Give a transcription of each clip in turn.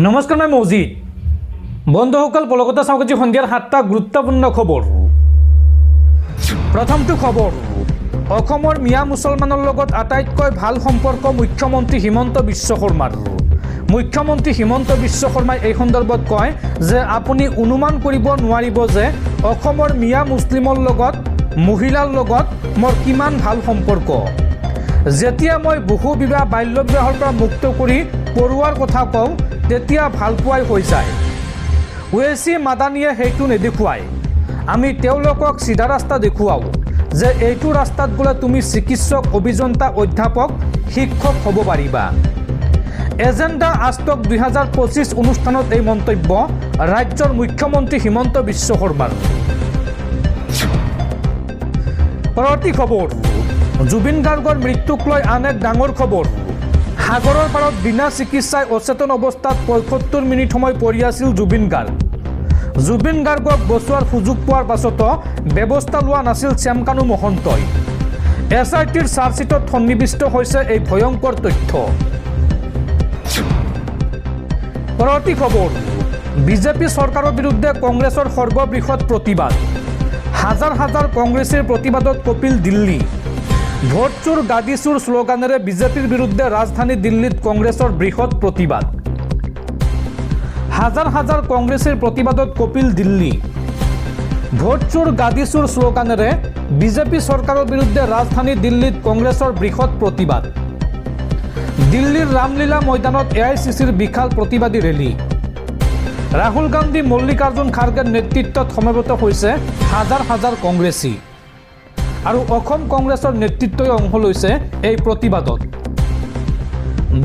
নমস্কাৰ মই মৌজিদ বন্ধুসকল পলকতা চাওকজি সন্ধিয়াৰ 7টা গুৰুত্বপূৰ্ণ খবৰ। প্ৰথমটো খবৰ, অসমৰ মিয়া মুছলমানৰ লগত আটাইতকৈ ভাল সম্পৰ্ক মুখ্যমন্ত্ৰী হিমন্ত বিশ্ব শৰ্মাৰ। মুখ্যমন্ত্ৰী হিমন্ত বিশ্ব শৰ্মাই এই সন্দৰ্ভত কয় যে আপুনি অনুমান কৰিব নোৱাৰিব যে অসমৰ মিয়া মুছলিমৰ লগত মহিলাৰ লগত মোৰ কিমান ভাল সম্পৰ্ক। যেতিয়া মই বহু বিবাহ বাল্য বিবাহৰ পৰা মুক্ত কৰি পঢ়োৱাৰ কথা কওঁ তেতিয়া ভালপোৱাই হৈ যায়। ওৱেচি মাদানীয়ে সেইটো নেদেখুৱায়। আমি তেওঁলোকক চিধা ৰাস্তা দেখুৱাওঁ যে এইটো ৰাস্তাত গ'লে তুমি চিকিৎসক, অভিযন্তা, অধ্যাপক, শিক্ষক হ'ব পাৰিবা। এজেণ্ডা আজতক 2025 অনুষ্ঠানত এই মন্তব্য ৰাজ্যৰ মুখ্যমন্ত্ৰী হিমন্ত বিশ্ব শৰ্মাৰ। পৰৱৰ্তী খবৰ, জুবিন গাৰ্গৰ মৃত্যুক লৈ আন এক ডাঙৰ খবৰ। সাগৰৰ পাৰত বিনা চিকিৎসাই অচেতন অৱস্থাত ৭৫ মিনিট সময় পৰি আছিল জুবিন গাৰ্গ। জুবিন গাৰ্গক বচোৱাৰ সুযোগ পোৱাৰ পাছতো ব্যৱস্থা লোৱা নাছিল শ্যামকানু মহন্তই। SITৰ চাৰ্জশ্বিটত সন্নিৱিষ্ট হৈছে এই ভয়ংকৰ তথ্য। পৰৱৰ্তী খবৰ, বিজেপি চৰকাৰৰ বিৰুদ্ধে কংগ্ৰেছৰ সৰ্ববৃহৎ প্ৰতিবাদ। হাজাৰ হাজাৰ কংগ্ৰেছীৰ প্ৰতিবাদত কপিল দিল্লী। ভোট চোৰ গাদী চোৰ শ্লোগানেৰে বিজেপিৰ বিৰুদ্ধে ৰাজধানী দিল্লীত কংগ্ৰেছৰ বৃহৎ প্ৰতিবাদ। হাজাৰ হাজাৰ কংগ্ৰেছীৰ প্ৰতিবাদত কপিল দিল্লী। ভোট চোৰ গাদী চোৰ শ্লোগানেৰে বিজেপি চৰকাৰৰ বিৰুদ্ধে ৰাজধানী দিল্লীত কংগ্ৰেছৰ বৃহৎ প্ৰতিবাদ। দিল্লীৰ ৰামলীলা ময়দানত AICCৰ বিশাল প্ৰতিবাদী ৰেলী। ৰাহুল গান্ধী, মল্লিকাৰ্জুন খাৰ্গেৰ নেতৃত্বত সমবেত হৈছে হাজাৰ হাজাৰ কংগ্ৰেছী আৰু অসম কংগ্ৰেছৰ নেতৃত্বই অংশ লৈছে এই প্ৰতিবাদত।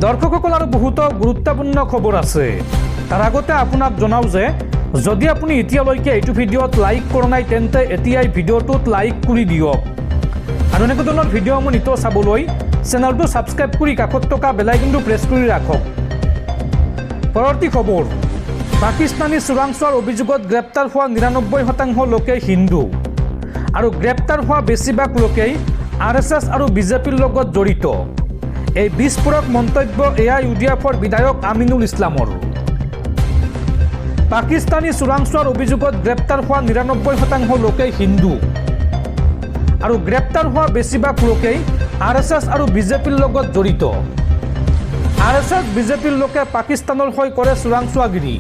দৰ্শকসকল, আৰু বহুতো গুৰুত্বপূৰ্ণ খবৰ আছে। তাৰ আগতে আপোনাক জনাওঁ যে যদি আপুনি এতিয়ালৈকে এইটো ভিডিঅ'ত লাইক কৰা নাই তেন্তে এতিয়াই ভিডিঅ'টোত লাইক কৰি দিয়ক আৰু এনেকুৱা ধৰণৰ ভিডিঅ'সমূহ নিতৌ চাবলৈ চেনেলটো ছাবস্ক্ৰাইব কৰি কাষত থকা বেল আইকনটো প্ৰেছ কৰি ৰাখক। পৰৱৰ্তী খবৰ, পাকিস্তানী চোৰাংচোৱাৰ অভিযোগত গ্ৰেপ্তাৰ হোৱা ৯৯% লোকেই হিন্দু আৰু গ্ৰেপ্তাৰ হোৱা বেছিভাগ লোকেই RSS আৰু বিজেপিৰ লগত জড়িত। এই বিস্ফোৰক মন্তব্য AIUDFৰ বিধায়ক আমিনুল ইছলামৰ। পাকিস্তানী চোৰাংচোৱাৰ অভিযোগত গ্ৰেপ্তাৰ হোৱা ৯৯% লোকেই হিন্দু আৰু গ্ৰেপ্তাৰ হোৱা বেছিভাগ লোকেই RSS আৰু বিজেপিৰ লগত জড়িত। RSS বিজেপিৰ লোকে পাকিস্তানৰ হৈ কৰে চোৰাংচোৱাগিৰি।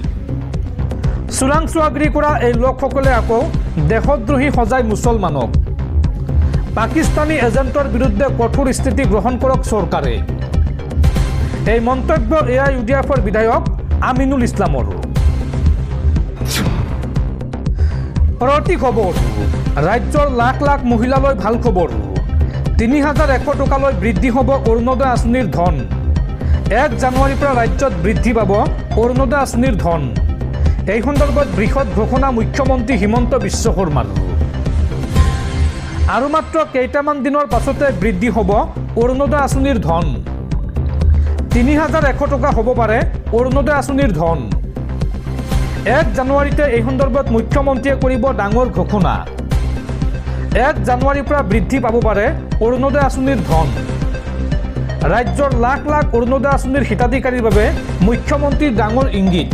চোৰাংচোৱাগিৰি কৰা এই লোকসকলে আকৌ দেশদ্ৰোহী সজাই মুছলমানক। পাকিস্তানী এজেণ্টৰ বিৰুদ্ধে কঠোৰ স্থিতি গ্ৰহণ কৰক চৰকাৰে। এই মন্তব্য AIUDFৰ বিধায়ক আমিনুল ইছলামৰ। পৰৱৰ্তী খবৰ, ৰাজ্যৰ লাখ লাখ মহিলালৈ ভাল খবৰ। ৩,১০০ টকালৈ বৃদ্ধি হ'ব অৰুণোদয় আঁচনিৰ ধন। ১ জানুৱাৰীৰ পৰা ৰাজ্যত বৃদ্ধি পাব অৰুণোদয় আঁচনিৰ ধন। এই সন্দৰ্ভত বৃহৎ ঘোষণা মুখ্যমন্ত্ৰী হিমন্ত বিশ্ব শৰ্মাৰ। আৰু মাত্ৰ কেইটামান দিনৰ পাছতে বৃদ্ধি হ'ব অৰুণোদয় আঁচনিৰ ধন। ৩,১০০ টকা হ'ব পাৰে অৰুণোদয় আঁচনিৰ ধন। ১ জানুৱাৰীতে এই সন্দৰ্ভত মুখ্যমন্ত্ৰীয়ে কৰিব ডাঙৰ ঘোষণা। ১ জানুৱাৰীৰ পৰা বৃদ্ধি পাব পাৰে অৰুণোদয় আঁচনিৰ ধন। ৰাজ্যৰ লাখ লাখ অৰুণোদয় আঁচনিৰ হিতাধিকাৰীৰ বাবে মুখ্যমন্ত্ৰীৰ ডাঙৰ ইংগিত।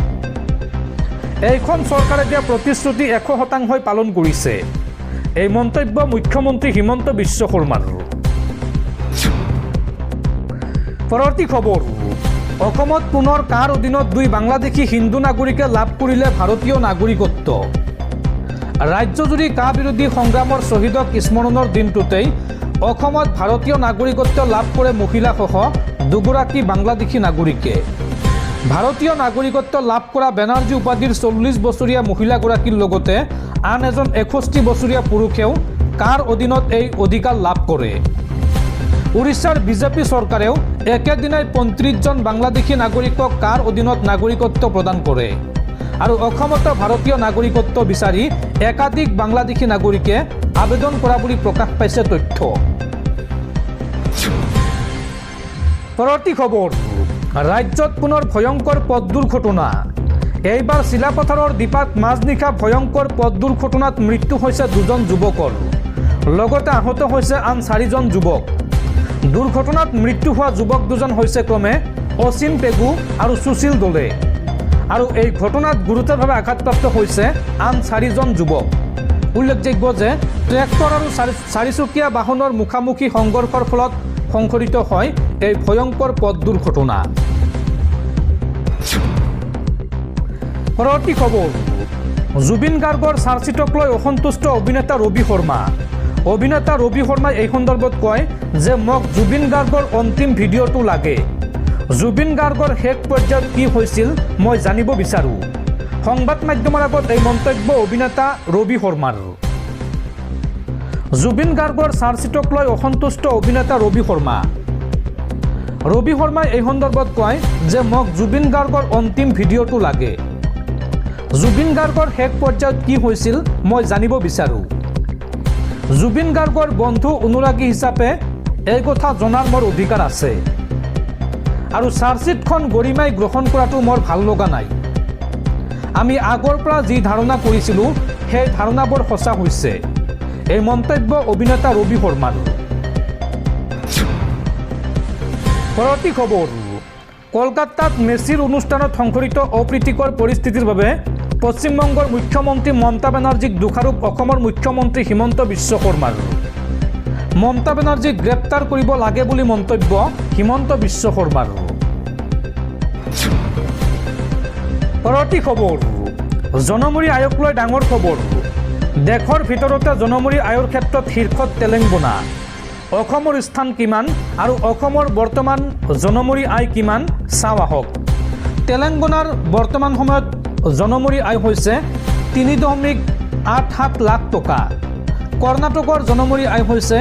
এইখন চৰকাৰে দিয়া প্ৰতিশ্ৰুতি ১০০% পালন কৰিছে। এই মন্তব্য মুখ্যমন্ত্ৰী হিমন্ত বিশ্ব শৰ্মাৰ। পৰৱৰ্তী খবৰ, অসমত পুনৰ কাৰ অধীনত 2 বাংলাদেশী হিন্দু নাগৰিকে লাভ কৰিলে ভাৰতীয় নাগৰিকত্ব। ৰাজ্যজুৰি কা বিৰোধী সংগ্ৰামৰ শ্বহীদক স্মৰণৰ দিনটোতেই অসমত ভাৰতীয় নাগৰিকত্ব লাভ কৰে মহিলাসহ 2গৰাকী বাংলাদেশী নাগৰিকে। ভাৰতীয় নাগৰিকত্ব লাভ কৰা বেনাৰ্জী উপাধিৰ 40 বছৰীয়া মহিলাগৰাকীৰ লগতে আন এজন 61 বছৰীয়া পুৰুষেও কাৰ অধীনত এই অধিকাৰ লাভ কৰে। উৰিষ্যাৰ বিজেপি চৰকাৰেও একেদিনাই ৩৫জন বাংলাদেশী নাগৰিকক কাৰ অধীনত নাগৰিকত্ব প্ৰদান কৰে আৰু অসমতো ভাৰতীয় নাগৰিকত্ব বিচাৰি একাধিক বাংলাদেশী নাগৰিকে আবেদন কৰা বুলি প্ৰকাশ পাইছে তথ্য। পৰৱৰ্তী খবৰ, ৰাজ্যত পুনৰ ভয়ংকৰ পথ দুৰ্ঘটনা। এইবাৰ চিলাপথাৰৰ দীপাত মাজনিশা ভয়ংকৰ পথ দুৰ্ঘটনাত মৃত্যু হৈছে 2জন যুৱকৰ, লগতে আহত হৈছে আন 4জন যুৱক। দুৰ্ঘটনাত মৃত্যু হোৱা যুৱক 2জন হৈছে ক্ৰমে অচিন পেগু আৰু সুশীল দলে আৰু এই ঘটনাত গুৰুতৰভাৱে আঘাতপ্ৰাপ্ত হৈছে আন 4জন যুৱক। উল্লেখযোগ্য যে ট্ৰেক্টৰ আৰু চাৰিচকীয়া বাহনৰ মুখামুখি সংঘৰ্ষৰ ফলত সংঘটিত হয় এই ভয়ংকৰ পথ দুৰ্ঘটনা। পৰৱৰ্তী খবৰ, জুবিন গাৰ্গৰ চাৰ্জশ্বিটক লৈ অসন্তুষ্ট অভিনেতা ৰবি শৰ্মা। অভিনেতা ৰবি শৰ্মাই এই সন্দৰ্ভত কয় যে মোক জুবিন গাৰ্গৰ অন্তিম ভিডিঅ'টো লাগে। জুবিন গাৰ্গৰ শেষ পৰ্যায়ত কি হৈছিল মই জানিব বিচাৰোঁ। সংবাদ মাধ্যমৰ আগত এই মন্তব্য অভিনেতা ৰবি শৰ্মাৰ। জুবিন গাৰ্গৰ চাৰ্জশ্বিটক লৈ অসন্তুষ্ট অভিনেতা ৰবি শৰ্মা। ৰবি শৰ্মাই এই সন্দৰ্ভত কয় যে মোক জুবিন গাৰ্গৰ অন্তিম ভিডিঅ'টো লাগে। জুবিন গাৰ্গৰ শেষ পৰ্যায়ত কি হৈছিল মই জানিব বিচাৰোঁ। জুবিন গাৰ্গৰ বন্ধু অনুৰাগী হিচাপে এই কথা জনাৰ মোৰ অধিকাৰ আছে আৰু চাৰ্জশ্বিটখন গৰিমাই গ্ৰহণ কৰাটো মোৰ ভাল লগা নাই। আমি আগৰ পৰা যি ধাৰণা কৰিছিলোঁ সেই ধাৰণাবোৰ সঁচা হৈছে। এই মন্তব্য অভিনেতা ৰবি শৰ্মাৰ। পৰৱৰ্তী খবৰ, কলকাতাত মেছিৰ অনুষ্ঠানত সংঘটিত অপ্ৰীতিকৰ পৰিস্থিতিৰ বাবে পশ্চিমবংগৰ মুখ্যমন্ত্ৰী মমতা বেনাৰ্জীক দোষাৰোপ অসমৰ মুখ্যমন্ত্ৰী হিমন্ত বিশ্ব শৰ্মাৰ। মমতা বেনাৰ্জীক গ্ৰেপ্তাৰ কৰিব লাগে বুলি মন্তব্য হিমন্ত বিশ্ব শৰ্মাৰ। পৰৱৰ্তী খবৰ, জনমুৰি আয়োগ লৈ ডাঙৰ খবৰ। দেশৰ ভিতৰতে জনমুৰি আয়োগৰ ক্ষেত্ৰত শীৰ্ষত তেলেংগানা। অসমৰ স্থান কিমান আৰু অসমৰ বৰ্তমান জনমুৰি আয় কিমান চাওঁ আহক। তেলেংগানাৰ বৰ্তমান সময়ত জনমুৰি আয় হৈছে 3.87 লাখ টকা। কৰ্ণাটকৰ জনমুৰি আয় হৈছে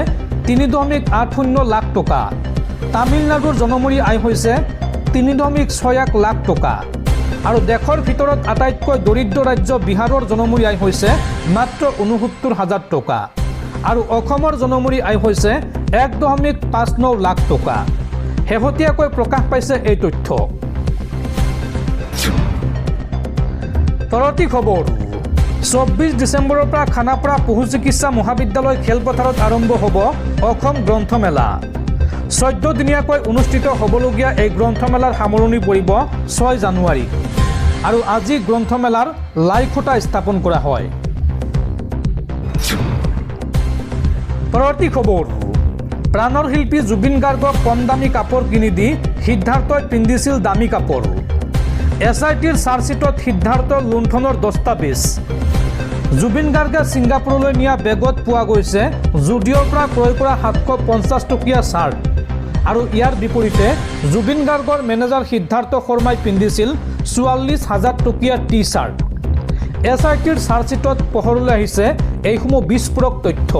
3.80 লাখ টকা। তামিলনাডুৰ জনমুৰি আয় হৈছে 3.61 লাখ টকা। আৰু দেশৰ ভিতৰত আটাইতকৈ দৰিদ্ৰ ৰাজ্য বিহাৰৰ জনমুৰি আয় হৈছে মাত্ৰ 69,000 টকা। আৰু অসমৰ জনমুৰি আয় হৈছে 1.59 লাখ টকা। শেহতীয়াকৈ প্ৰকাশ পাইছে এই তথ্য। পৰৱৰ্তী খবৰ, 24 ডিচেম্বৰৰ পৰা খানাপাৰা পশু চিকিৎসা মহাবিদ্যালয় খেলপথাৰত আৰম্ভ হ'ব অসম গ্ৰন্থমেলা। 14 দিনীয়াকৈ অনুষ্ঠিত হ'বলগীয়া এই গ্ৰন্থমেলাৰ সামৰণি পৰিব 6 জানুৱাৰী আৰু আজি গ্ৰন্থমেলাৰ লাই খুঁটা স্থাপন কৰা হয়। পৰৱৰ্তী খবৰ, প্ৰাণৰ শিল্পী জুবিন গাৰ্গক কম দামী কাপোৰ কিনি দি সিদ্ধাৰ্থই পিন্ধিছিল দামী কাপোৰ। SITৰ চাৰ্জশ্বিটত সিদ্ধাৰ্থৰ লুণ্ঠনৰ দস্তাবেজ। জুবিন গাৰ্গে ছিংগাপুৰলৈ নিয়া বেগত পোৱা গৈছে জুডিঅ'ৰ পৰা ক্ৰয় কৰা 750 টকীয়া চাৰ্ট আৰু ইয়াৰ বিপৰীতে জুবিন গাৰ্গৰ মেনেজাৰ সিদ্ধাৰ্থ শৰ্মাই পিন্ধিছিল 44,000 টকীয়া টি-চাৰ্ট। SITৰ চাৰ্জশ্বিটত পোহৰলৈ আহিছে এইসমূহ বিস্ফোৰক তথ্য।